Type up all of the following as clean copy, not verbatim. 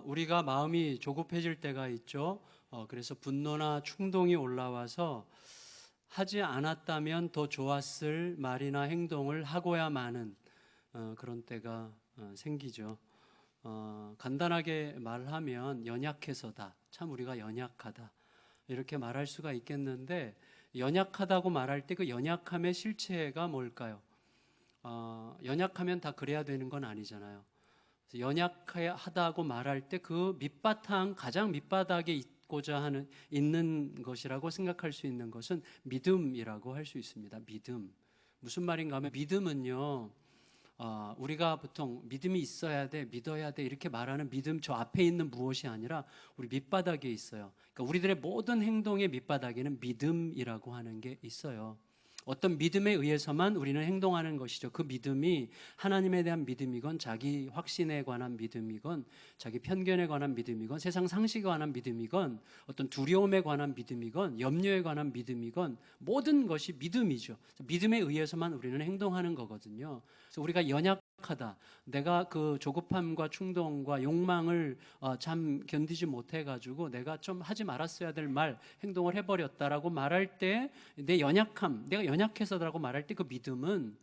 우리가 마음이 조급해질 때가 있죠. 그래서 분노나 충동이 올라와서 하지 않았다면 더 좋았을 말이나 행동을 하고야 마는 그런 때가 생기죠. 간단하게 말하면 연약해서다. 참 우리가 연약하다. 이렇게 말할 수가 있겠는데, 연약하다고 말할 때 그 연약함의 실체가 뭘까요? 연약하면 다 그래야 되는 건 아니잖아요. 연약하다고 말할 때 그 밑바탕, 가장 밑바닥에 있고자 있는 것이라고 생각할 수 있는 것은 믿음이라고 할 수 있습니다. 믿음. 무슨 말인가 하면, 믿음은요, 우리가 보통 믿음이 있어야 돼, 믿어야 돼 이렇게 말하는 믿음, 저 앞에 있는 무엇이 아니라 우리 밑바닥에 있어요. 그러니까 우리들의 모든 행동의 밑바닥에는 믿음이라고 하는 게 있어요. 어떤 믿음에 의해서만 우리는 행동하는 것이죠. 그 믿음이 하나님에 대한 믿음이건, 자기 확신에 관한 믿음이건, 자기 편견에 관한 믿음이건, 세상 상식에 관한 믿음이건, 어떤 두려움에 관한 믿음이건, 염려에 관한 믿음이건, 모든 것이 믿음이죠. 믿음에 의해서만 우리는 행동하는 거거든요. 그래서 우리가 연약하다, 내가 그 조급함과 충동과 욕망을 참 견디지 못해가지고 내가 좀 하지 말았어야 될 말, 행동을 해버렸다라고 말할 때, 내 연약함, 내가 연약해서라고 말할 때 그 믿음은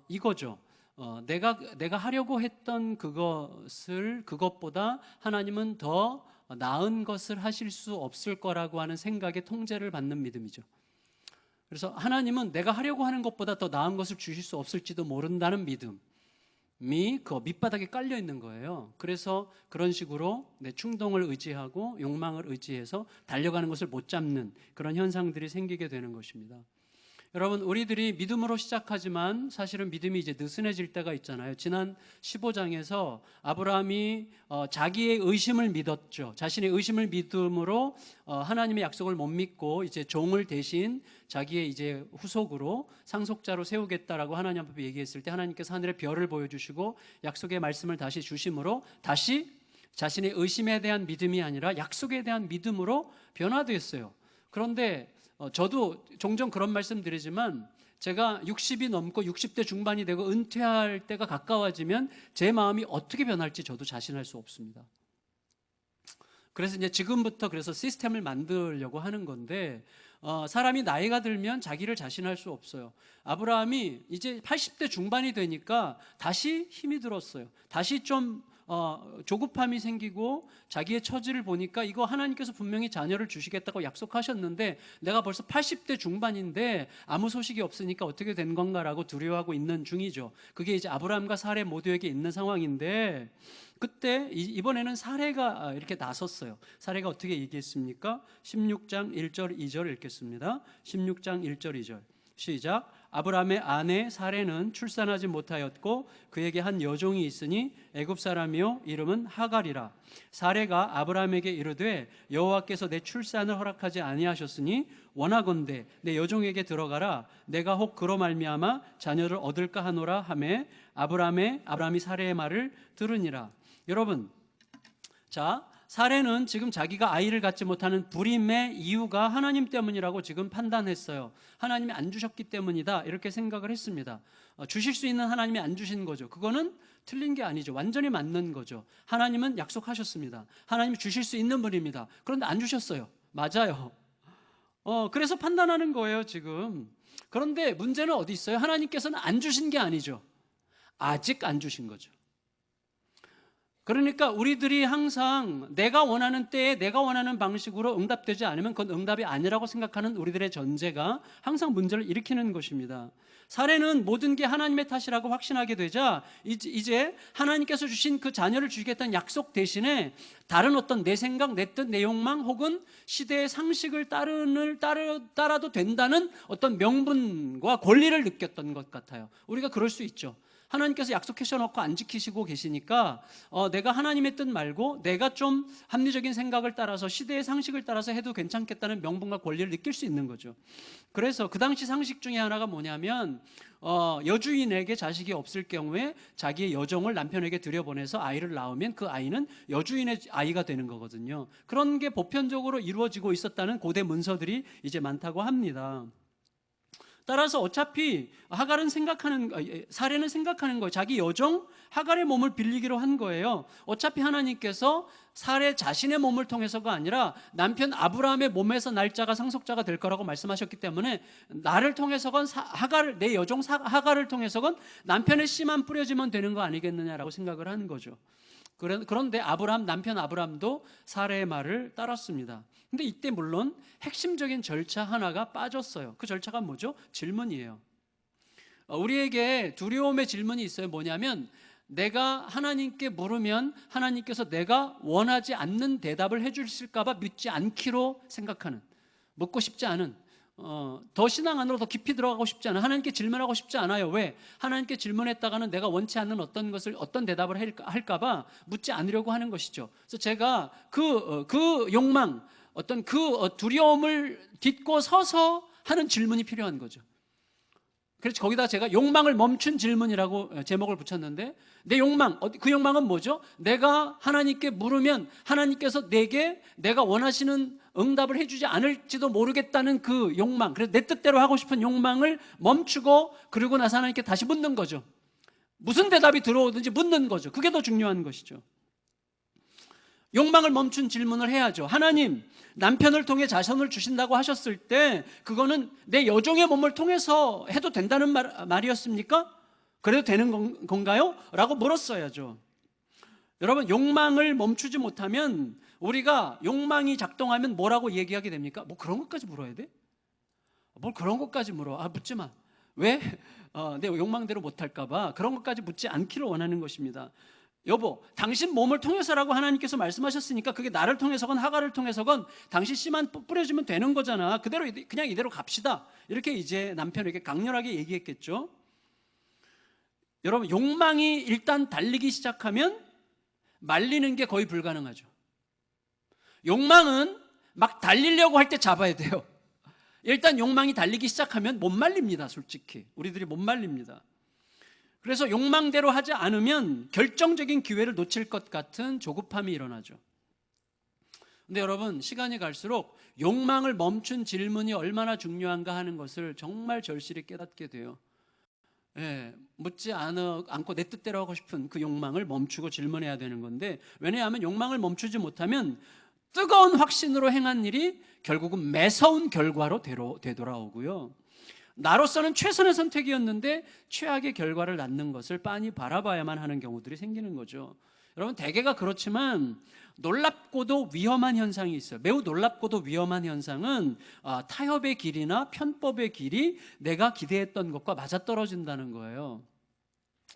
이거죠. 내가 하려고 했던 그것보다 하나님은 더 나은 것을 하실 수 없을 거라고 하는 생각에 통제를 받는 믿음이죠. 그래서 하나님은 내가 하려고 하는 것보다 더 나은 것을 주실 수 없을지도 모른다는 믿음이 그 밑바닥에 깔려 있는 거예요. 그래서 그런 식으로 내 충동을 의지하고 욕망을 의지해서 달려가는 것을 못 잡는 그런 현상들이 생기게 되는 것입니다. 여러분, 우리들이 믿음으로 시작하지만 사실은 믿음이 이제 느슨해질 때가 있잖아요. 지난 15장에서 아브라함이 자기의 의심을 믿었죠. 자신의 의심을 믿음으로 하나님의 약속을 못 믿고 이제 종을 대신 자기의 이제 후속으로 상속자로 세우겠다라고 하나님 앞에 얘기했을 때, 하나님께서 하늘의 별을 보여주시고 약속의 말씀을 다시 주심으로 다시 자신의 의심에 대한 믿음이 아니라 약속에 대한 믿음으로 변화됐어요. 그런데 저도 종종 그런 말씀 드리지만, 제가 60이 넘고 60대 중반이 되고 은퇴할 때가 가까워지면 제 마음이 어떻게 변할지 저도 자신할 수 없습니다. 그래서 이제 지금부터 그래서 시스템을 만들려고 하는 건데, 사람이 나이가 들면 자기를 자신할 수 없어요. 아브라함이 이제 80대 중반이 되니까 다시 힘이 들었어요. 다시 좀 조급함이 생기고, 자기의 처지를 보니까 이거 하나님께서 분명히 자녀를 주시겠다고 약속하셨는데 내가 벌써 80대 중반인데 아무 소식이 없으니까 어떻게 된 건가라고 두려워하고 있는 중이죠. 그게 이제 아브라함과 사레 모두에게 있는 상황인데, 그때 이번에는 사레가 이렇게 나섰어요. 사레가 어떻게 얘기했습니까? 16장 1절 2절 읽겠습니다. 16장 1절 2절 시작. 아브라함의 아내 사레는 출산하지 못하였고 그에게 한 여종이 있으니 애굽 사람이요 이름은 하갈이라. 사레가 아브라함에게 이르되 여호와께서 내 출산을 허락하지 아니하셨으니 원하건대 내 여종에게 들어가라. 내가 혹 그로 말미암아 자녀를 얻을까 하노라 하매 아브라함이 사레의 말을 들으니라. 여러분, 자, 사레는 지금 자기가 아이를 갖지 못하는 불임의 이유가 하나님 때문이라고 지금 판단했어요. 하나님이 안 주셨기 때문이다 이렇게 생각을 했습니다. 주실 수 있는 하나님이 안 주신 거죠. 그거는 틀린 게 아니죠. 완전히 맞는 거죠. 하나님은 약속하셨습니다. 하나님이 주실 수 있는 분입니다. 그런데 안 주셨어요. 맞아요. 그래서 판단하는 거예요 지금. 그런데 문제는 어디 있어요? 하나님께서는 안 주신 게 아니죠. 아직 안 주신 거죠. 그러니까 우리들이 항상 내가 원하는 때에 내가 원하는 방식으로 응답되지 않으면 그건 응답이 아니라고 생각하는 우리들의 전제가 항상 문제를 일으키는 것입니다. 사례는 모든 게 하나님의 탓이라고 확신하게 되자 이제 하나님께서 주신 그 자녀를 주시겠다는 약속 대신에 다른 어떤 내 생각, 내 뜻, 내 욕망 혹은 시대의 상식을 따라도 된다는 어떤 명분과 권리를 느꼈던 것 같아요. 우리가 그럴 수 있죠. 하나님께서 약속하셔놓고 안 지키시고 계시니까 내가 하나님의 뜻 말고 내가 좀 합리적인 생각을 따라서 시대의 상식을 따라서 해도 괜찮겠다는 명분과 권리를 느낄 수 있는 거죠. 그래서 그 당시 상식 중에 하나가 뭐냐면 여주인에게 자식이 없을 경우에 자기의 여종을 남편에게 들여보내서 아이를 낳으면 그 아이는 여주인의 아이가 되는 거거든요. 그런 게 보편적으로 이루어지고 있었다는 고대 문서들이 이제 많다고 합니다. 따라서 어차피 사례는 생각하는 거예요. 자기 여종 하갈의 몸을 빌리기로 한 거예요. 어차피 하나님께서 사례 자신의 몸을 통해서가 아니라 남편 아브라함의 몸에서 날 자가 상속자가 될 거라고 말씀하셨기 때문에 나를 통해서건 내 여종 하갈을 통해서건 남편의 씨만 뿌려지면 되는 거 아니겠느냐라고 생각을 하는 거죠. 그런데 남편 아브라함도 사례의 말을 따랐습니다. 근데 이때 물론 핵심적인 절차 하나가 빠졌어요. 그 절차가 뭐죠? 질문이에요. 우리에게 두려움의 질문이 있어요. 뭐냐면 내가 하나님께 물으면 하나님께서 내가 원하지 않는 대답을 해주실까 봐 믿지 않기로 생각하는, 묻고 싶지 않은, 더 신앙 안으로 더 깊이 들어가고 싶지 않아요. 하나님께 질문하고 싶지 않아요. 왜? 하나님께 질문했다가는 내가 원치 않는 어떤 대답을 할까 봐 묻지 않으려고 하는 것이죠. 그래서 제가 그 욕망, 두려움을 딛고 서서 하는 질문이 필요한 거죠. 그래서 거기다 제가 욕망을 멈춘 질문이라고 제목을 붙였는데, 내 욕망, 그 욕망은 뭐죠? 내가 하나님께 물으면 하나님께서 내가 원하시는 응답을 해주지 않을지도 모르겠다는 그 욕망, 그래서 내 뜻대로 하고 싶은 욕망을 멈추고 그러고 나서 하나님께 다시 묻는 거죠. 무슨 대답이 들어오든지 묻는 거죠. 그게 더 중요한 것이죠. 욕망을 멈춘 질문을 해야죠. 하나님, 남편을 통해 자손을 주신다고 하셨을 때 그거는 내 여종의 몸을 통해서 해도 된다는 말이었습니까? 그래도 되는 건가요? 라고 물었어야죠. 여러분, 욕망을 멈추지 못하면 우리가 욕망이 작동하면 뭐라고 얘기하게 됩니까? 뭐 그런 것까지 물어야 돼? 뭘 그런 것까지 물어? 묻지 마. 왜? 내 욕망대로 못할까 봐 그런 것까지 묻지 않기를 원하는 것입니다. 여보, 당신 몸을 통해서라고 하나님께서 말씀하셨으니까 그게 나를 통해서건 하갈을 통해서건 당신 씨만 뿌려주면 되는 거잖아. 그냥 이대로 갑시다. 이렇게 이제 남편에게 강렬하게 얘기했겠죠. 여러분, 욕망이 일단 달리기 시작하면 말리는 게 거의 불가능하죠. 욕망은 막 달리려고 할 때 잡아야 돼요. 일단 욕망이 달리기 시작하면 못 말립니다. 솔직히 우리들이 못 말립니다. 그래서 욕망대로 하지 않으면 결정적인 기회를 놓칠 것 같은 조급함이 일어나죠. 근데 여러분, 시간이 갈수록 욕망을 멈춘 질문이 얼마나 중요한가 하는 것을 정말 절실히 깨닫게 돼요. 묻지 않고 내 뜻대로 하고 싶은 그 욕망을 멈추고 질문해야 되는 건데, 왜냐하면 욕망을 멈추지 못하면 뜨거운 확신으로 행한 일이 결국은 매서운 결과로 되돌아오고요. 나로서는 최선의 선택이었는데 최악의 결과를 낳는 것을 빤히 바라봐야만 하는 경우들이 생기는 거죠. 여러분, 대개가 그렇지만 놀랍고도 위험한 현상이 있어요. 매우 놀랍고도 위험한 현상은 타협의 길이나 편법의 길이 내가 기대했던 것과 맞아떨어진다는 거예요.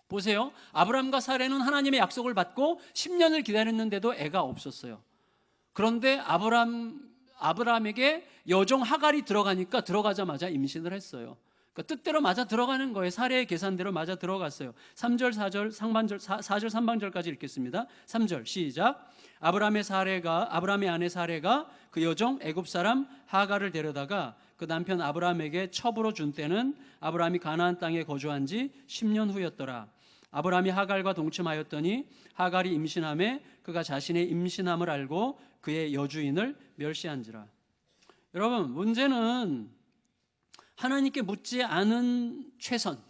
보세요. 아브라함과 사레는 하나님의 약속을 받고 10년을 기다렸는데도 애가 없었어요. 그런데 아브라함에게 여종 하갈이 들어가자마자 임신을 했어요. 그러니까 뜻대로 맞아 들어가는 거예요. 사례의 계산대로 맞아 들어갔어요. 3절, 4절, 4절, 3방절까지 읽겠습니다. 3절 시작. 아브라함의 아내 사레가 그 여종 애굽 사람 하갈을 데려다가 그 남편 아브라함에게 첩으로 준 때는 아브라함이 가나안 땅에 거주한 지 10년 후였더라. 아브라함이 하갈과 동침하였더니 하갈이 임신함에 그가 자신의 임신함을 알고 그의 여주인을 멸시한지라. 여러분, 문제는 하나님께 묻지 않은 최선,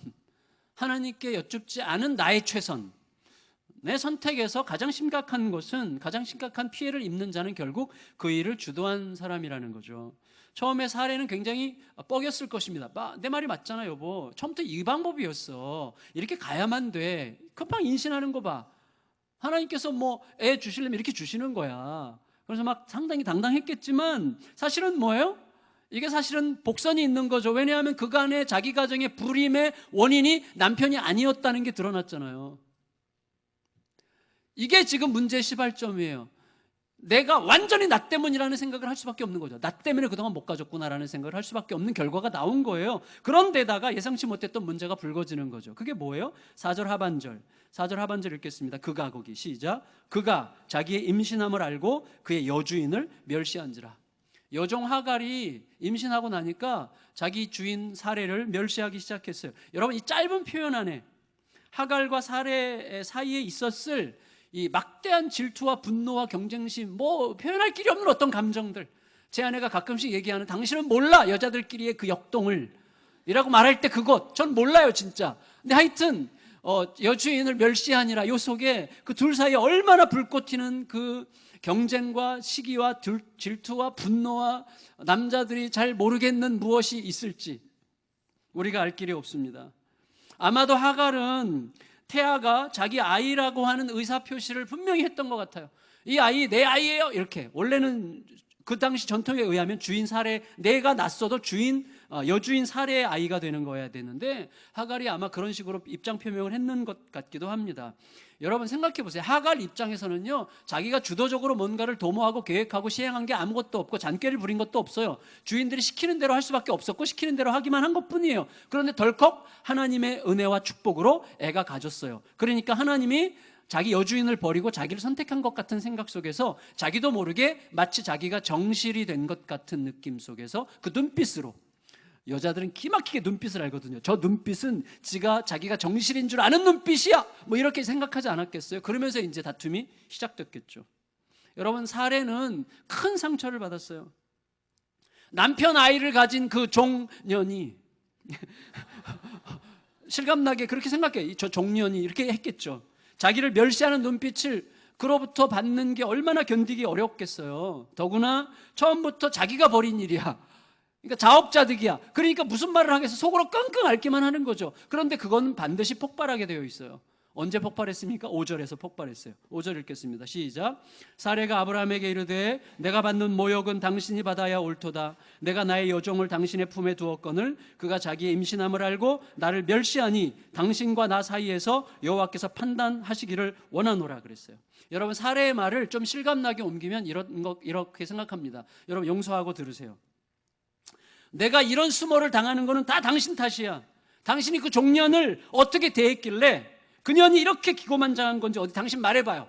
하나님께 여쭙지 않은 나의 최선, 내 선택에서 가장 심각한 피해를 입는 자는 결국 그 일을 주도한 사람이라는 거죠. 처음에 사례는 굉장히 뻐겼을 것입니다. 내 말이 맞잖아 여보, 처음부터 이 방법이었어, 이렇게 가야만 돼, 금방 임신하는 거 봐, 하나님께서 애 주시려면 이렇게 주시는 거야. 그래서 막 상당히 당당했겠지만 사실은 뭐예요? 이게 사실은 복선이 있는 거죠. 왜냐하면 그간의 자기 가정의 불임의 원인이 남편이 아니었다는 게 드러났잖아요. 이게 지금 문제의 시발점이에요. 내가 완전히 나 때문이라는 생각을 할 수밖에 없는 거죠. 나 때문에 그동안 못 가졌구나라는 생각을 할 수밖에 없는 결과가 나온 거예요. 그런데다가 예상치 못했던 문제가 불거지는 거죠. 그게 뭐예요? 4절 하반절 읽겠습니다. 그가, 거기 시작. 그가 자기의 임신함을 알고 그의 여주인을 멸시한지라. 여종 하갈이 임신하고 나니까 자기 주인 사레를 멸시하기 시작했어요. 여러분, 이 짧은 표현 안에 하갈과 사레 사이에 있었을 이 막대한 질투와 분노와 경쟁심, 표현할 길이 없는 어떤 감정들, 제 아내가 가끔씩 얘기하는 당신은 몰라 여자들끼리의 그 역동을 이라고 말할 때 그것 전 몰라요 진짜. 근데 하여튼 여주인을 멸시하니라 요 속에 그 둘 사이에 얼마나 불꽃 튀는 그 경쟁과 시기와 질투와 분노와 남자들이 잘 모르겠는 무엇이 있을지 우리가 알 길이 없습니다. 아마도 하갈은 태아가 자기 아이라고 하는 의사표시를 분명히 했던 것 같아요. 이 아이 내 아이예요 이렇게. 원래는 그 당시 전통에 의하면 주인 살해, 내가 낳았어도 여주인 살해의 아이가 되는 거여야 되는데 하갈이 아마 그런 식으로 입장 표명을 했는 것 같기도 합니다. 여러분 생각해 보세요. 하갈 입장에서는요, 자기가 주도적으로 뭔가를 도모하고 계획하고 시행한 게 아무것도 없고 잔꾀를 부린 것도 없어요. 주인들이 시키는 대로 할 수밖에 없었고 시키는 대로 하기만 한 것뿐이에요. 그런데 덜컥 하나님의 은혜와 축복으로 애가 가졌어요. 그러니까 하나님이 자기 여주인을 버리고 자기를 선택한 것 같은 생각 속에서 자기도 모르게 마치 자기가 정실이 된 것 같은 느낌 속에서 그 눈빛으로, 여자들은 기막히게 눈빛을 알거든요. 저 눈빛은 자기가 정실인 줄 아는 눈빛이야 뭐 이렇게 생각하지 않았겠어요? 그러면서 이제 다툼이 시작됐겠죠. 여러분, 사례는 큰 상처를 받았어요. 남편 아이를 가진 그 종년이 실감나게 그렇게 생각해. 저 종년이 이렇게 했겠죠. 자기를 멸시하는 눈빛을 그로부터 받는 게 얼마나 견디기 어렵겠어요. 더구나 처음부터 자기가 벌인 일이야. 그러니까 자업자득이야. 그러니까 무슨 말을 하겠어? 속으로 끙끙 앓기만 하는 거죠. 그런데 그건 반드시 폭발하게 되어 있어요. 언제 폭발했습니까? 5절에서 폭발했어요. 5절 읽겠습니다. 시작. 사레가 아브라함에게 이르되 내가 받는 모욕은 당신이 받아야 옳도다. 내가 나의 여종을 당신의 품에 두었거늘 그가 자기의 임신함을 알고 나를 멸시하니 당신과 나 사이에서 여호와께서 판단하시기를 원하노라 그랬어요. 여러분, 사레의 말을 좀 실감나게 옮기면 이렇게 생각합니다. 여러분, 용서하고 들으세요. 내가 이런 수모를 당하는 거는 다 당신 탓이야. 당신이 그 종년을 어떻게 대했길래 그년이 이렇게 기고만장한 건지 어디 당신 말해봐요.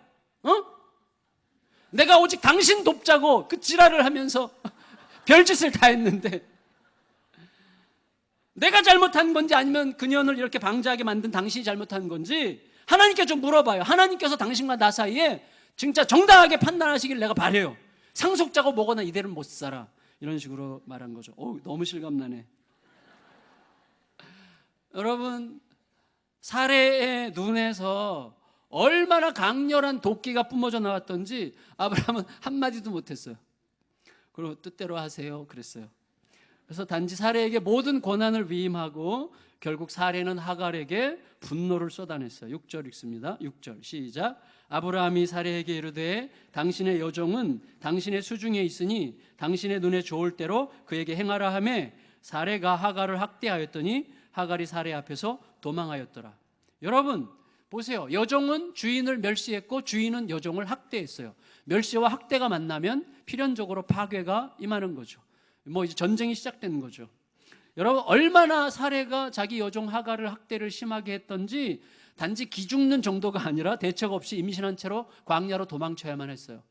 내가 오직 당신 돕자고 그 지랄을 하면서 별짓을 다 했는데 내가 잘못한 건지 아니면 그년을 이렇게 방자하게 만든 당신이 잘못한 건지 하나님께 좀 물어봐요. 하나님께서 당신과 나 사이에 진짜 정당하게 판단하시길 내가 바래요. 상속자고 뭐거나 이대로는 못 살아. 이런 식으로 말한 거죠. 너무 실감나네. 여러분, 사레의 눈에서 얼마나 강렬한 도끼가 뿜어져 나왔던지 아브라함은 한마디도 못했어요. 그리고 뜻대로 하세요 그랬어요. 그래서 단지 사레에게 모든 권한을 위임하고 결국 사레는 하갈에게 분노를 쏟아냈어요. 6절 읽습니다. 6절 시작. 아브라함이 사레에게 이르되 당신의 여종은 당신의 수중에 있으니 당신의 눈에 좋을 대로 그에게 행하라 하매 사레가 하갈을 학대하였더니 하갈이 사레 앞에서 도망하였더라. 여러분 보세요. 여종은 주인을 멸시했고 주인은 여종을 학대했어요. 멸시와 학대가 만나면 필연적으로 파괴가 임하는 거죠. 이제 전쟁이 시작되는 거죠. 여러분, 얼마나 사레가 자기 여종 하갈을 학대를 심하게 했던지 단지 기죽는 정도가 아니라 대책 없이 임신한 채로 광야로 도망쳐야만 했어요.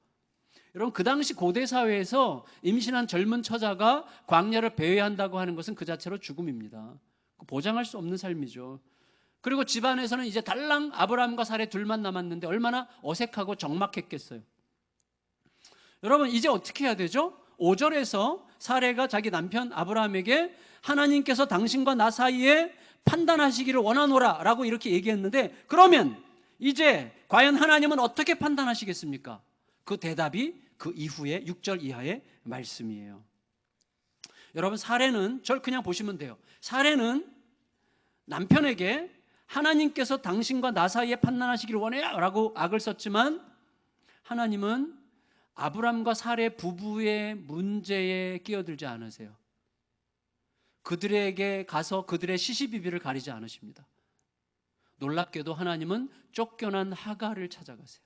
여러분, 그 당시 고대 사회에서 임신한 젊은 처자가 광야를 배회한다고 하는 것은 그 자체로 죽음입니다. 보장할 수 없는 삶이죠. 그리고 집안에서는 이제 달랑 아브라함과 사레 둘만 남았는데 얼마나 어색하고 적막했겠어요. 여러분, 이제 어떻게 해야 되죠? 5절에서 사레가 자기 남편 아브라함에게 하나님께서 당신과 나 사이에 판단하시기를 원하노라 라고 이렇게 얘기했는데, 그러면 이제 과연 하나님은 어떻게 판단하시겠습니까? 그 대답이 그 이후에 6절 이하의 말씀이에요. 여러분, 사레는 절 그냥 보시면 돼요. 사레는 남편에게 하나님께서 당신과 나 사이에 판단하시기를 원해요 라고 악을 썼지만, 하나님은 아브람과 사레 부부의 문제에 끼어들지 않으세요. 그들에게 가서 그들의 시시비비를 가리지 않으십니다. 놀랍게도 하나님은 쫓겨난 하갈을 찾아가세요.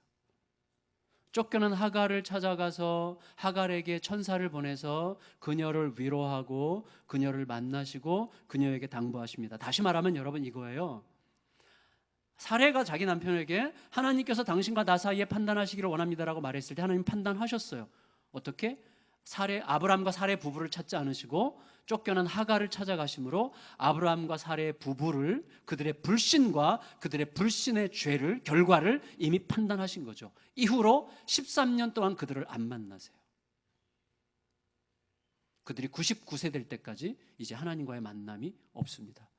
쫓겨난 하갈을 찾아가서 하갈에게 천사를 보내서 그녀를 위로하고 그녀를 만나시고 그녀에게 당부하십니다. 다시 말하면 여러분 이거예요. 사레가 자기 남편에게 하나님께서 당신과 나 사이에 판단하시기를 원합니다라고 말했을 때 하나님 판단하셨어요. 어떻게? 아브람과 사레 부부를 찾지 않으시고 쫓겨난 하갈을 찾아가심으로 아브람과 사레 부부를, 그들의 불신과 그들의 불신의 결과를 이미 판단하신 거죠. 이후로 13년 동안 그들을 안 만나세요. 그들이 99세 될 때까지 이제 하나님과의 만남이 없습니다.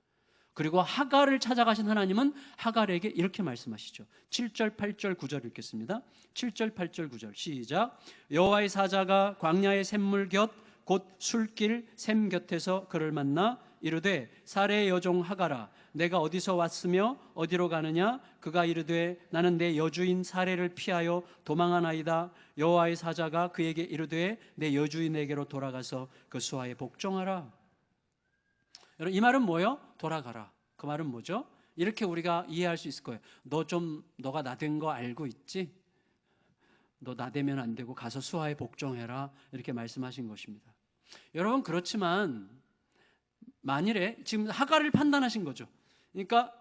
그리고 하갈을 찾아가신 하나님은 하갈에게 이렇게 말씀하시죠. 7절, 8절, 9절 읽겠습니다. 7절, 8절, 9절 시작. 여호와의 사자가 광야의 샘물 곁 곧 술길 샘 곁에서 그를 만나 이르되 사레의 여종 하갈아 내가 어디서 왔으며 어디로 가느냐. 그가 이르되 나는 내 여주인 사레를 피하여 도망하나이다. 여호와의 사자가 그에게 이르되 내 여주인에게로 돌아가서 그 수하에 복종하라. 여러분 이 말은 뭐예요? 돌아가라. 그 말은 뭐죠? 이렇게 우리가 이해할 수 있을 거예요. 너가 나댄 거 알고 있지? 너 나대면 안 되고 가서 수하에 복종해라. 이렇게 말씀하신 것입니다. 여러분 그렇지만 만일에 지금 하갈을 판단하신 거죠. 그러니까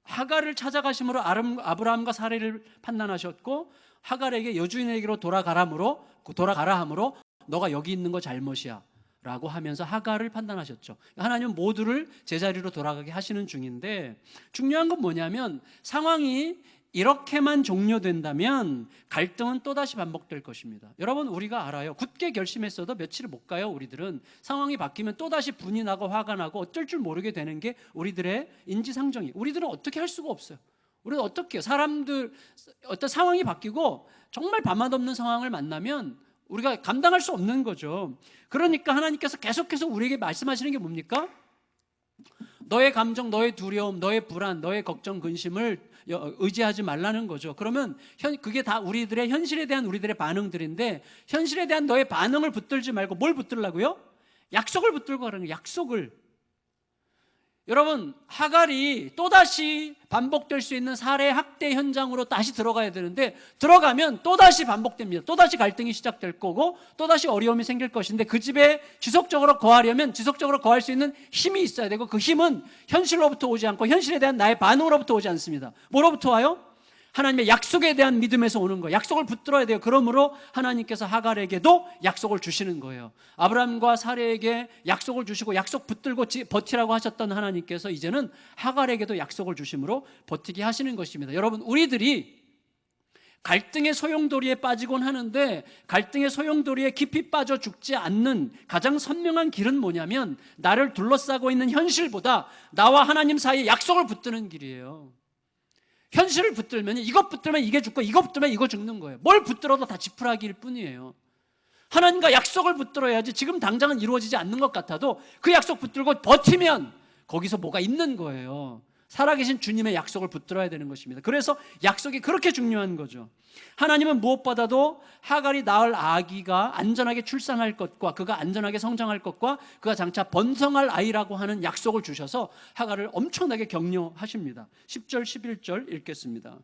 하갈을 찾아가심으로 아브라함과 사레를 판단하셨고 하갈에게 여주인에게로 돌아가라 함으로 너가 여기 있는 거 잘못이야 라고 하면서 하갈을 판단하셨죠. 하나님은 모두를 제자리로 돌아가게 하시는 중인데 중요한 건 뭐냐면 상황이 이렇게만 종료된다면 갈등은 또다시 반복될 것입니다. 여러분 우리가 알아요. 굳게 결심했어도 며칠을 못 가요. 우리들은 상황이 바뀌면 또다시 분이 나고 화가 나고 어쩔 줄 모르게 되는 게 우리들의 인지상정이. 우리들은 어떻게 할 수가 없어요. 우리는 어떻게 해요? 사람들 어떤 상황이 바뀌고 정말 밤맛 없는 상황을 만나면 우리가 감당할 수 없는 거죠. 그러니까 하나님께서 계속해서 우리에게 말씀하시는 게 뭡니까? 너의 감정, 너의 두려움, 너의 불안, 너의 걱정, 근심을 의지하지 말라는 거죠. 그러면 그게 다 우리들의 현실에 대한 우리들의 반응들인데 현실에 대한 너의 반응을 붙들지 말고 뭘 붙들라고요? 약속을 붙들고 가라는 거예요. 약속을. 여러분 하갈이 또다시 반복될 수 있는 살해 학대 현장으로 다시 들어가야 되는데 들어가면 또다시 반복됩니다. 또다시 갈등이 시작될 거고 또다시 어려움이 생길 것인데 그 집에 지속적으로 거하려면 지속적으로 거할 수 있는 힘이 있어야 되고 그 힘은 현실로부터 오지 않고 현실에 대한 나의 반응으로부터 오지 않습니다. 뭐로부터 와요? 하나님의 약속에 대한 믿음에서 오는 거예요. 약속을 붙들어야 돼요. 그러므로 하나님께서 하갈에게도 약속을 주시는 거예요. 아브라함과 사레에게 약속을 주시고 약속 붙들고 버티라고 하셨던 하나님께서 이제는 하갈에게도 약속을 주심으로 버티게 하시는 것입니다. 여러분 우리들이 갈등의 소용돌이에 빠지곤 하는데 갈등의 소용돌이에 깊이 빠져 죽지 않는 가장 선명한 길은 뭐냐면 나를 둘러싸고 있는 현실보다 나와 하나님 사이에 약속을 붙드는 길이에요. 현실을 붙들면 이것 붙들면 이게 죽고 이것 붙들면 이거 죽는 거예요. 뭘 붙들어도 다 지푸라기일 뿐이에요. 하나님과 약속을 붙들어야지 지금 당장은 이루어지지 않는 것 같아도 그 약속 붙들고 버티면 거기서 뭐가 있는 거예요. 살아계신 주님의 약속을 붙들어야 되는 것입니다. 그래서 약속이 그렇게 중요한 거죠. 하나님은 무엇보다도 하갈이 낳을 아기가 안전하게 출산할 것과 그가 안전하게 성장할 것과 그가 장차 번성할 아이라고 하는 약속을 주셔서 하갈을 엄청나게 격려하십니다. 10절 11절 읽겠습니다.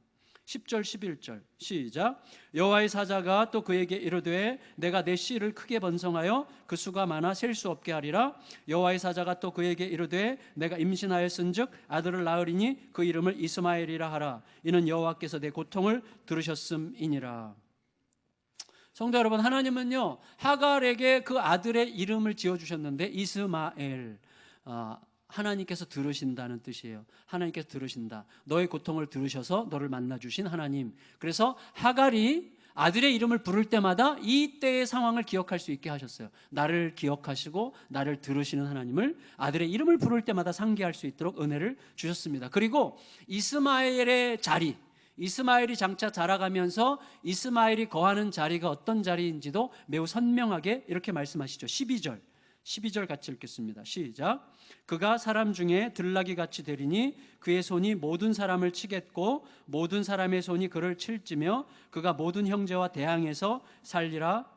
10절 11절 시작. 여호와의 사자가 또 그에게 이르되 내가 내 씨를 크게 번성하여 그 수가 많아 셀 수 없게 하리라. 여호와의 사자가 또 그에게 이르되 내가 임신하였은즉 아들을 낳으리니 그 이름을 이스마엘이라 하라. 이는 여호와께서 내 고통을 들으셨음이니라. 성도 여러분 하나님은요 하갈에게 그 아들의 이름을 지어주셨는데 이스마엘 하나님께서 들으신다는 뜻이에요. 하나님께서 들으신다. 너의 고통을 들으셔서 너를 만나주신 하나님. 그래서 하갈이 아들의 이름을 부를 때마다 이때의 상황을 기억할 수 있게 하셨어요. 나를 기억하시고 나를 들으시는 하나님을 아들의 이름을 부를 때마다 상기할 수 있도록 은혜를 주셨습니다. 그리고 이스마엘의 자리, 이스마엘이 장차 자라가면서 이스마엘이 거하는 자리가 어떤 자리인지도 매우 선명하게 이렇게 말씀하시죠. 12절 같이 읽겠습니다. 시작. 그가 사람 중에 들나귀 같이 되리니 그의 손이 모든 사람을 치겠고 모든 사람의 손이 그를 칠지며 그가 모든 형제와 대항해서 살리라.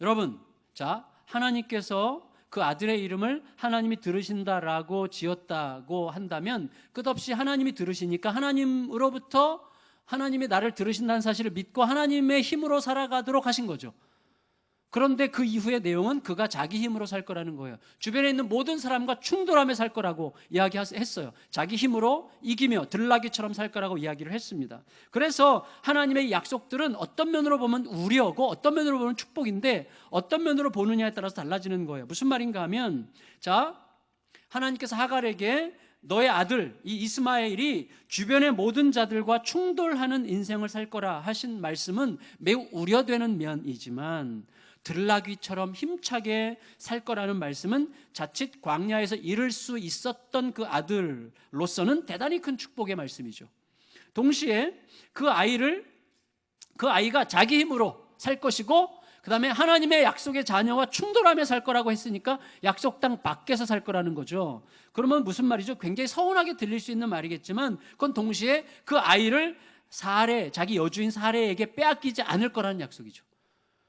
여러분, 자 하나님께서 그 아들의 이름을 하나님이 들으신다라고 지었다고 한다면 끝없이 하나님이 들으시니까 하나님으로부터 하나님이 나를 들으신다는 사실을 믿고 하나님의 힘으로 살아가도록 하신 거죠. 그런데 그 이후의 내용은 그가 자기 힘으로 살 거라는 거예요. 주변에 있는 모든 사람과 충돌하며 살 거라고 이야기했어요. 자기 힘으로 이기며 들나귀처럼 살 거라고 이야기를 했습니다. 그래서 하나님의 약속들은 어떤 면으로 보면 우려고 어떤 면으로 보면 축복인데 어떤 면으로 보느냐에 따라서 달라지는 거예요. 무슨 말인가 하면 자 하나님께서 하갈에게 너의 아들 이 이스마엘이 주변의 모든 자들과 충돌하는 인생을 살 거라 하신 말씀은 매우 우려되는 면이지만 들나귀처럼 힘차게 살 거라는 말씀은 자칫 광야에서 잃을 수 있었던 그 아들로서는 대단히 큰 축복의 말씀이죠. 동시에 그 아이가 자기 힘으로 살 것이고, 그 다음에 하나님의 약속의 자녀와 충돌하며 살 거라고 했으니까 약속 땅 밖에서 살 거라는 거죠. 그러면 무슨 말이죠? 굉장히 서운하게 들릴 수 있는 말이겠지만, 그건 동시에 그 아이를 자기 여주인 사레에게 빼앗기지 않을 거라는 약속이죠.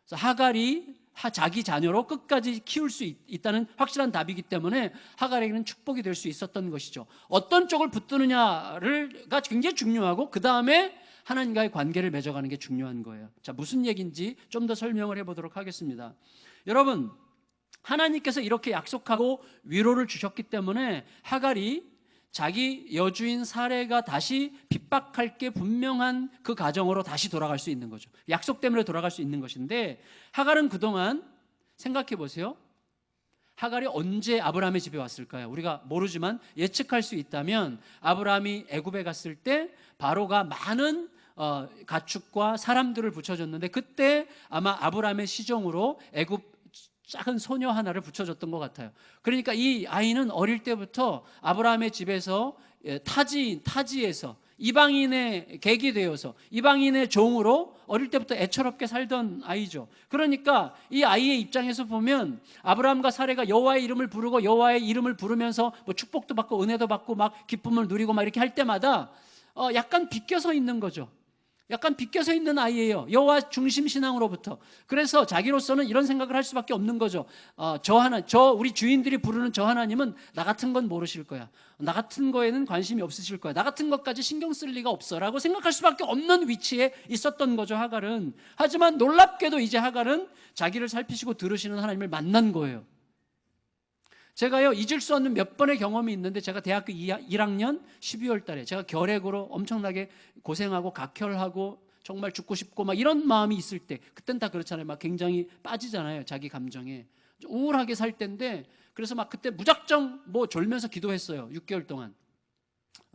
그래서 하갈이 자기 자녀로 끝까지 키울 수 있다는 확실한 답이기 때문에 하갈에게는 축복이 될 수 있었던 것이죠. 어떤 쪽을 붙드느냐가 굉장히 중요하고, 그 다음에 하나님과의 관계를 맺어가는 게 중요한 거예요. 자, 무슨 얘기인지 좀 더 설명을 해보도록 하겠습니다. 여러분, 하나님께서 이렇게 약속하고 위로를 주셨기 때문에 하갈이 자기 여주인 사레가 다시 핍박할 게 분명한 그 가정으로 다시 돌아갈 수 있는 거죠. 약속 때문에 돌아갈 수 있는 것인데, 하갈은 그동안 생각해 보세요. 하갈이 언제 아브라함의 집에 왔을까요? 우리가 모르지만 예측할 수 있다면 아브라함이 애굽에 갔을 때 바로가 많은 가축과 사람들을 붙여줬는데, 그때 아마 아브라함의 시종으로 애굽 작은 소녀 하나를 붙여줬던 것 같아요. 그러니까 이 아이는 어릴 때부터 아브라함의 집에서 타지에서 이방인의 객이 되어서 이방인의 종으로 어릴 때부터 애처롭게 살던 아이죠. 그러니까 이 아이의 입장에서 보면 아브라함과 사레가 여호와의 이름을 부르고 여호와의 이름을 부르면서 뭐 축복도 받고 은혜도 받고 막 기쁨을 누리고 막 이렇게 할 때마다 약간 비껴서 있는 거죠. 약간 비껴서 있는 아이예요. 여호와 중심 신앙으로부터. 그래서 자기로서는 이런 생각을 할 수밖에 없는 거죠. 우리 주인들이 부르는 저 하나님은 나 같은 건 모르실 거야. 나 같은 거에는 관심이 없으실 거야. 나 같은 것까지 신경 쓸 리가 없어라고 생각할 수밖에 없는 위치에 있었던 거죠, 하갈은. 하지만 놀랍게도 이제 하갈은 자기를 살피시고 들으시는 하나님을 만난 거예요. 제가요, 잊을 수 없는 몇 번의 경험이 있는데, 제가 대학교 1학년 12월 달에 제가 결핵으로 엄청나게 고생하고 각혈하고 정말 죽고 싶고 막 이런 마음이 있을 때, 그땐 다 그렇잖아요. 막 굉장히 빠지잖아요, 자기 감정에. 우울하게 살 때인데, 그래서 막 그때 무작정 뭐 졸면서 기도했어요, 6개월 동안.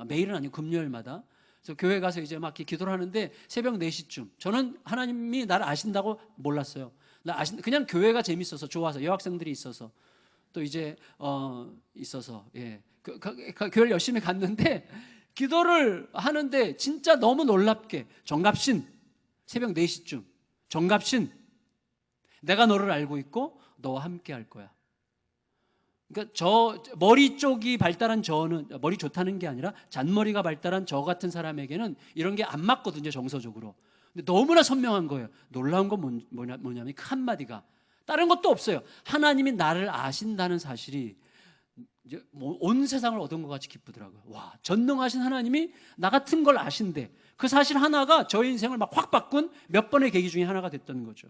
매일은 아니고 금요일마다. 그래서 교회 가서 이제 막 기도를 하는데 새벽 4시쯤, 저는 하나님이 나를 아신다고 몰랐어요. 그냥 교회가 재밌어서 좋아서, 여학생들이 있어서 또 이제 있어서 교회를 열심히 갔는데, 기도를 하는데 진짜 너무 놀랍게 정갑신, 새벽 4시쯤 정갑신, 내가 너를 알고 있고 너와 함께 할 거야. 그러니까 저 머리 쪽이 발달한 저는, 머리 좋다는 게 아니라 잔머리가 발달한 저 같은 사람에게는 이런 게 안 맞거든요, 정서적으로. 근데 너무나 선명한 거예요. 놀라운 건 뭐냐면 그 한마디가 다른 것도 없어요. 하나님이 나를 아신다는 사실이 이제 온 세상을 얻은 것 같이 기쁘더라고요. 와, 전능하신 하나님이 나 같은 걸 아신대. 그 사실 하나가 저의 인생을 막 확 바꾼 몇 번의 계기 중에 하나가 됐던 거죠.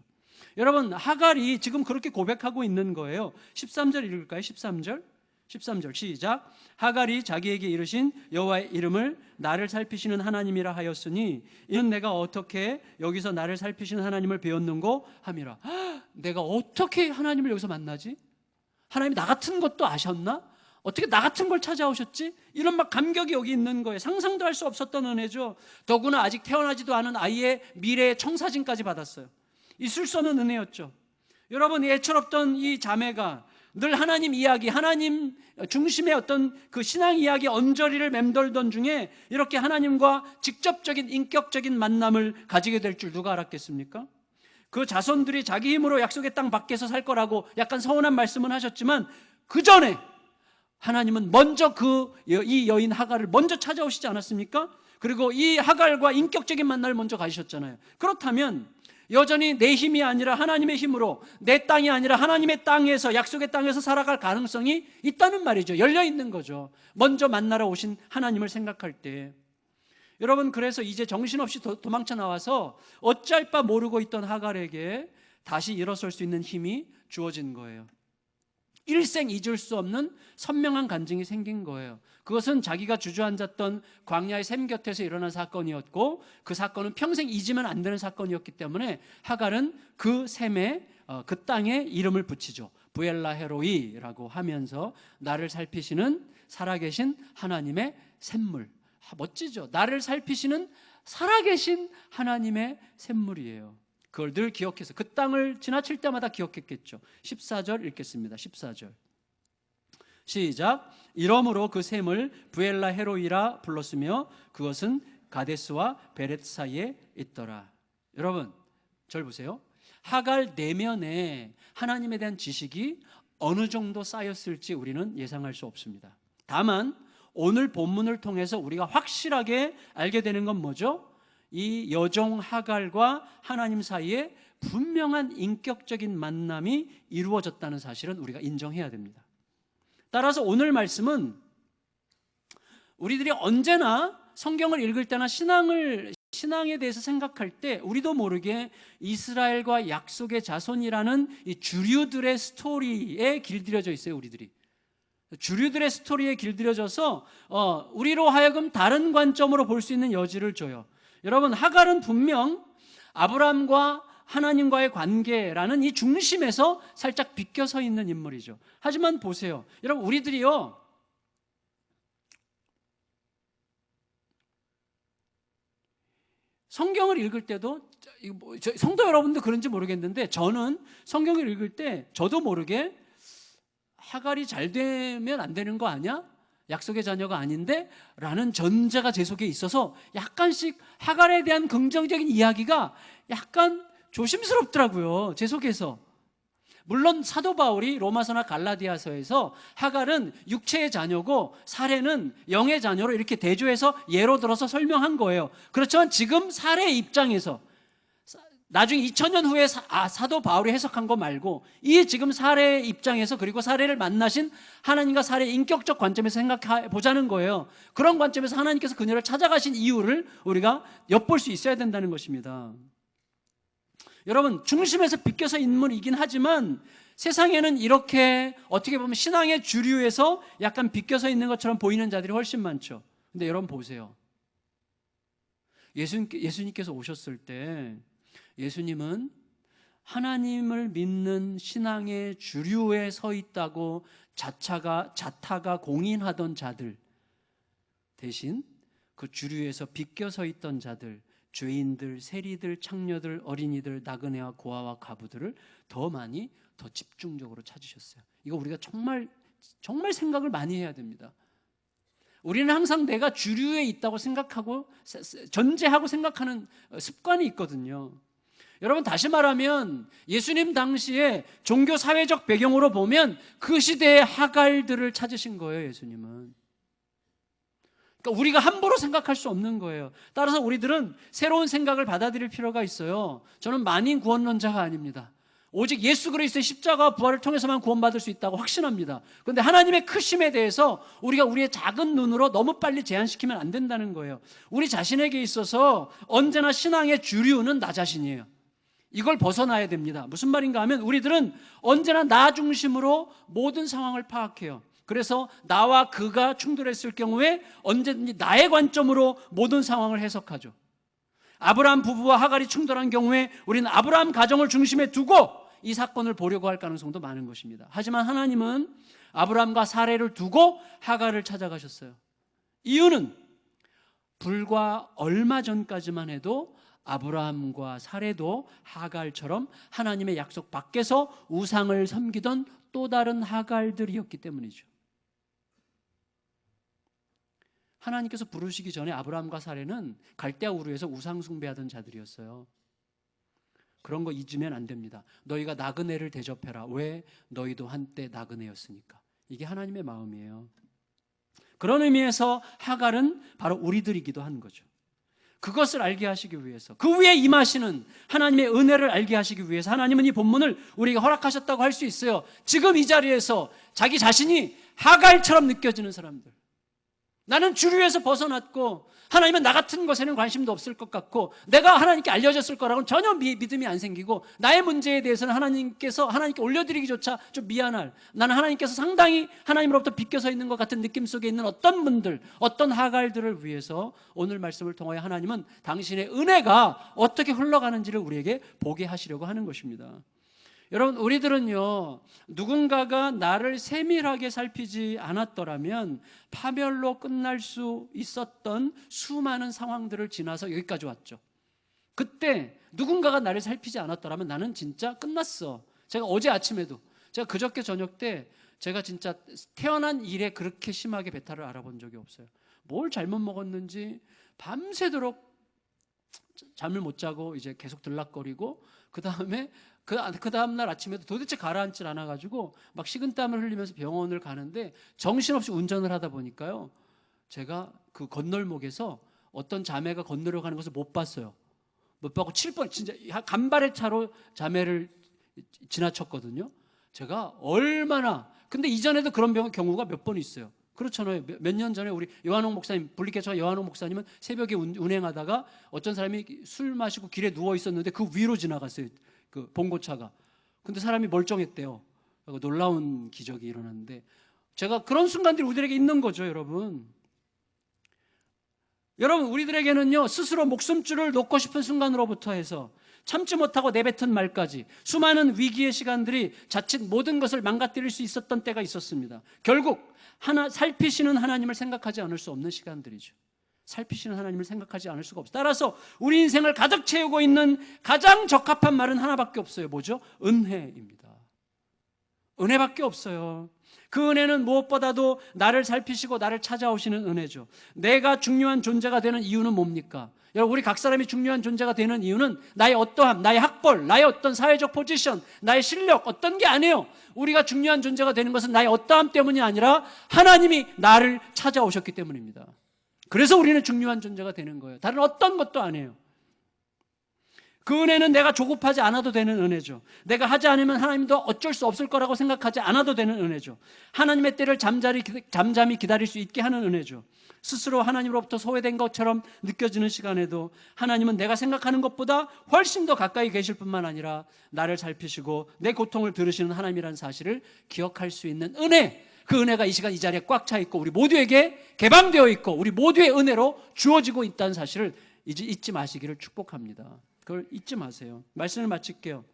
여러분, 하갈이 지금 그렇게 고백하고 있는 거예요. 13절 읽을까요? 13절 시작. 하갈이 자기에게 이르신 여호와의 이름을 나를 살피시는 하나님이라 하였으니 이는 내가 어떻게 여기서 나를 살피시는 하나님을 배웠는고 함이라. 내가 어떻게 하나님을 여기서 만나지? 하나님이 나 같은 것도 아셨나? 어떻게 나 같은 걸 찾아오셨지? 이런 막 감격이 여기 있는 거예요. 상상도 할 수 없었던 은혜죠. 더구나 아직 태어나지도 않은 아이의 미래의 청사진까지 받았어요. 있을 수 없는 은혜였죠. 여러분, 애처롭던 이 자매가 늘 하나님 이야기, 하나님 중심의 어떤 그 신앙 이야기 언저리를 맴돌던 중에 이렇게 하나님과 직접적인 인격적인 만남을 가지게 될 줄 누가 알았겠습니까? 그 자손들이 자기 힘으로 약속의 땅 밖에서 살 거라고 약간 서운한 말씀은 하셨지만, 그 전에 하나님은 먼저 이 여인 하갈을 먼저 찾아오시지 않았습니까? 그리고 이 하갈과 인격적인 만남을 먼저 가지셨잖아요. 그렇다면 여전히 내 힘이 아니라 하나님의 힘으로, 내 땅이 아니라 하나님의 땅에서, 약속의 땅에서 살아갈 가능성이 있다는 말이죠. 열려 있는 거죠. 먼저 만나러 오신 하나님을 생각할 때. 여러분, 그래서 이제 정신없이 도망쳐 나와서 어찌할 바 모르고 있던 하갈에게 다시 일어설 수 있는 힘이 주어진 거예요. 일생 잊을 수 없는 선명한 간증이 생긴 거예요. 그것은 자기가 주저앉았던 광야의 샘 곁에서 일어난 사건이었고, 그 사건은 평생 잊으면 안 되는 사건이었기 때문에 하갈은 그 샘에, 그 땅에 이름을 붙이죠. 부엘라 헤로이라고 하면서 나를 살피시는 살아계신 하나님의 샘물. 멋지죠. 나를 살피시는 살아계신 하나님의 샘물이에요. 그걸 늘 기억해서 그 땅을 지나칠 때마다 기억했겠죠. 14절 읽겠습니다. 14절 시작. 이러므로 그 샘을 부엘라 헤로이라 불렀으며 그것은 가데스와 베렛 사이에 있더라. 여러분 절 보세요. 하갈 내면에 하나님에 대한 지식이 어느 정도 쌓였을지 우리는 예상할 수 없습니다. 다만 오늘 본문을 통해서 우리가 확실하게 알게 되는 건 뭐죠? 이 여종 하갈과 하나님 사이에 분명한 인격적인 만남이 이루어졌다는 사실은 우리가 인정해야 됩니다. 따라서 오늘 말씀은 우리들이 언제나 성경을 읽을 때나 신앙에 대해서 생각할 때 우리도 모르게 이스라엘과 약속의 자손이라는 이 주류들의 스토리에 길들여져 있어요. 우리들이 주류들의 스토리에 길들여져서 우리로 하여금 다른 관점으로 볼 수 있는 여지를 줘요. 여러분 하갈은 분명 아브라함과 하나님과의 관계라는 이 중심에서 살짝 비껴서 있는 인물이죠. 하지만 보세요. 여러분 우리들이요 성경을 읽을 때도 성도 여러분도 그런지 모르겠는데 저는 성경을 읽을 때 저도 모르게 하갈이 잘 되면 안 되는 거 아니야? 약속의 자녀가 아닌데? 라는 전제가 제 속에 있어서 약간씩 하갈에 대한 긍정적인 이야기가 약간 조심스럽더라고요. 제 속에서. 물론 사도 바울이 로마서나 갈라디아서에서 하갈은 육체의 자녀고 사레는 영의 자녀로 이렇게 대조해서 예로 들어서 설명한 거예요. 그렇지만 지금 사레의 입장에서 나중에 2000년 후에 사도 바울이 해석한 거 말고 이 지금 사레의 입장에서 그리고 사레를 만나신 하나님과 사레의 인격적 관점에서 생각해 보자는 거예요. 그런 관점에서 하나님께서 그녀를 찾아가신 이유를 우리가 엿볼 수 있어야 된다는 것입니다. 여러분 중심에서 비껴서 인물이긴 하지만 세상에는 이렇게 어떻게 보면 신앙의 주류에서 약간 비껴서 있는 것처럼 보이는 자들이 훨씬 많죠. 근데 여러분 보세요. 예수님께서 오셨을 때 예수님은 하나님을 믿는 신앙의 주류에 서 있다고 자타가 공인하던 자들 대신 그 주류에서 비껴 서 있던 자들, 죄인들, 세리들, 창녀들, 어린이들, 나그네와 고아와 과부들을 더 많이 더 집중적으로 찾으셨어요. 이거 우리가 정말 생각을 많이 해야 됩니다. 우리는 항상 내가 주류에 있다고 생각하고 전제하고 생각하는 습관이 있거든요. 여러분 다시 말하면 예수님 당시에 종교 사회적 배경으로 보면 그 시대의 하갈들을 찾으신 거예요. 예수님은. 그러니까 우리가 함부로 생각할 수 없는 거예요. 따라서 우리들은 새로운 생각을 받아들일 필요가 있어요. 저는 만인 구원론자가 아닙니다. 오직 예수 그리스도의 십자가와 부활을 통해서만 구원받을 수 있다고 확신합니다. 그런데 하나님의 크심에 대해서 우리가 우리의 작은 눈으로 너무 빨리 제한시키면 안 된다는 거예요. 우리 자신에게 있어서 언제나 신앙의 주류는 나 자신이에요. 이걸 벗어나야 됩니다. 무슨 말인가 하면 우리들은 언제나 나 중심으로 모든 상황을 파악해요. 그래서 나와 그가 충돌했을 경우에 언제든지 나의 관점으로 모든 상황을 해석하죠. 아브라함 부부와 하갈이 충돌한 경우에 우리는 아브라함 가정을 중심에 두고 이 사건을 보려고 할 가능성도 많은 것입니다. 하지만 하나님은 아브라함과 사레를 두고 하갈을 찾아가셨어요. 이유는 불과 얼마 전까지만 해도 아브라함과 사레도 하갈처럼 하나님의 약속 밖에서 우상을 섬기던 또 다른 하갈들이었기 때문이죠. 하나님께서 부르시기 전에 아브라함과 사레는 갈대아 우르에서 우상 숭배하던 자들이었어요. 그런 거 잊으면 안 됩니다. 너희가 나그네를 대접해라. 왜? 너희도 한때 나그네였으니까. 이게 하나님의 마음이에요. 그런 의미에서 하갈은 바로 우리들이기도 한 거죠. 그것을 알게 하시기 위해서, 그 위에 임하시는 하나님의 은혜를 알게 하시기 위해서 하나님은 이 본문을 우리에게 허락하셨다고 할 수 있어요. 지금 이 자리에서 자기 자신이 하갈처럼 느껴지는 사람들, 나는 주류에서 벗어났고 하나님은 나 같은 것에는 관심도 없을 것 같고 내가 하나님께 알려졌을 거라고는 전혀 믿음이 안 생기고 나의 문제에 대해서는 하나님께 올려드리기조차 좀 미안할, 나는 하나님께서 상당히 하나님으로부터 비껴서 있는 것 같은 느낌 속에 있는 어떤 분들, 어떤 하갈들을 위해서 오늘 말씀을 통하여 하나님은 당신의 은혜가 어떻게 흘러가는지를 우리에게 보게 하시려고 하는 것입니다. 여러분 우리들은요, 누군가가 나를 세밀하게 살피지 않았더라면 파멸로 끝날 수 있었던 수많은 상황들을 지나서 여기까지 왔죠. 그때 누군가가 나를 살피지 않았더라면 나는 진짜 끝났어. 제가 어제 아침에도, 제가 그저께 저녁 때 제가 진짜 태어난 이래 그렇게 심하게 배탈을 알아본 적이 없어요. 뭘 잘못 먹었는지 밤새도록 잠을 못 자고 이제 계속 들락거리고, 그 다음에 그 다음 날 아침에도 도대체 가라앉질 않아가지고 막 식은땀을 흘리면서 병원을 가는데, 정신없이 운전을 하다 보니까요, 제가 그 건널목에서 어떤 자매가 건너려가는 것을 못 봤어요. 못 봤고 7번 진짜 간발의 차로 자매를 지나쳤거든요. 제가 얼마나, 근데 이전에도 그런 경우가 몇 번 있어요. 그렇잖아요. 몇 년 전에 우리 요한옥 목사님, 분리교차 요한옥 목사님은 새벽에 운행하다가 어떤 사람이 술 마시고 길에 누워 있었는데 그 위로 지나갔어요. 그 봉고차가. 근데 사람이 멀쩡했대요. 놀라운 기적이 일어났는데, 제가 그런 순간들이 우리들에게 있는 거죠, 여러분. 여러분, 우리들에게는요, 스스로 목숨줄을 놓고 싶은 순간으로부터 해서 참지 못하고 내뱉은 말까지 수많은 위기의 시간들이 자칫 모든 것을 망가뜨릴 수 있었던 때가 있었습니다. 결국 살피시는 하나님을 생각하지 않을 수 없는 시간들이죠. 살피시는 하나님을 생각하지 않을 수가 없어요. 따라서 우리 인생을 가득 채우고 있는 가장 적합한 말은 하나밖에 없어요. 뭐죠? 은혜입니다. 은혜밖에 없어요. 그 은혜는 무엇보다도 나를 살피시고 나를 찾아오시는 은혜죠. 내가 중요한 존재가 되는 이유는 뭡니까? 여러분, 우리 각 사람이 중요한 존재가 되는 이유는 나의 어떠함, 나의 학벌, 나의 어떤 사회적 포지션, 나의 실력, 어떤 게 아니에요. 우리가 중요한 존재가 되는 것은 나의 어떠함 때문이 아니라 하나님이 나를 찾아오셨기 때문입니다. 그래서 우리는 중요한 존재가 되는 거예요. 다른 어떤 것도 아니에요. 그 은혜는 내가 조급하지 않아도 되는 은혜죠. 내가 하지 않으면 하나님도 어쩔 수 없을 거라고 생각하지 않아도 되는 은혜죠. 하나님의 때를 잠잠히 기다릴 수 있게 하는 은혜죠. 스스로 하나님으로부터 소외된 것처럼 느껴지는 시간에도 하나님은 내가 생각하는 것보다 훨씬 더 가까이 계실 뿐만 아니라 나를 살피시고 내 고통을 들으시는 하나님이라는 사실을 기억할 수 있는 은혜, 그 은혜가 이 시간 이 자리에 꽉 차 있고 우리 모두에게 개방되어 있고 우리 모두의 은혜로 주어지고 있다는 사실을 잊지 마시기를 축복합니다. 그걸 잊지 마세요. 말씀을 마칠게요.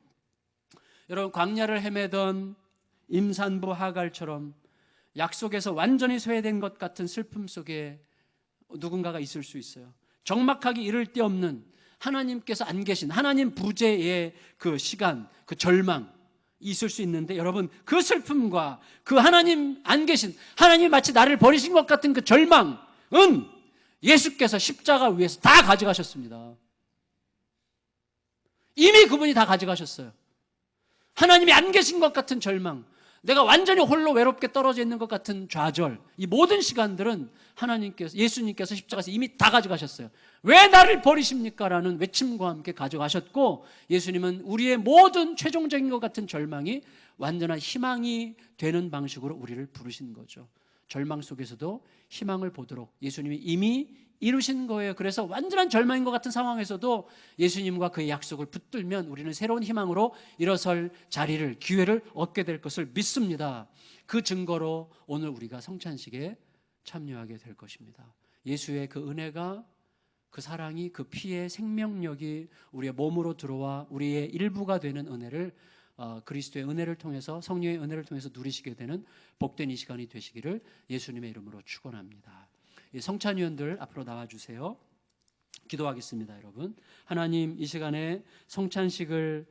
여러분, 광야를 헤매던 임산부 하갈처럼 약속에서 완전히 쇠된 것 같은 슬픔 속에 누군가가 있을 수 있어요. 적막하기 이를 데 없는 하나님께서 안 계신 하나님 부재의 그 시간, 그 절망 있을 수 있는데, 여러분, 그 슬픔과 그 하나님 안 계신, 하나님이 마치 나를 버리신 것 같은 그 절망은 예수께서 십자가 위에서 다 가져가셨습니다. 이미 그분이 다 가져가셨어요. 하나님이 안 계신 것 같은 절망, 내가 완전히 홀로 외롭게 떨어져 있는 것 같은 좌절, 이 모든 시간들은 예수님께서 십자가에서 이미 다 가져가셨어요. 왜 나를 버리십니까? 라는 외침과 함께 가져가셨고, 예수님은 우리의 모든 최종적인 것 같은 절망이 완전한 희망이 되는 방식으로 우리를 부르신 거죠. 절망 속에서도 희망을 보도록 예수님이 이미 이루신 거예요. 그래서 완전한 절망인 것 같은 상황에서도 예수님과 그의 약속을 붙들면 우리는 새로운 희망으로 일어설 자리를, 기회를 얻게 될 것을 믿습니다. 그 증거로 오늘 우리가 성찬식에 참여하게 될 것입니다. 예수의 그 은혜가, 그 사랑이, 그 피의 생명력이 우리의 몸으로 들어와 우리의 일부가 되는 은혜를, 그리스도의 은혜를 통해서, 성령의 은혜를 통해서 누리시게 되는 복된 이 시간이 되시기를 예수님의 이름으로 축원합니다. 성찬위원들 앞으로 나와주세요. 기도하겠습니다. 여러분, 하나님, 이 시간에 성찬식을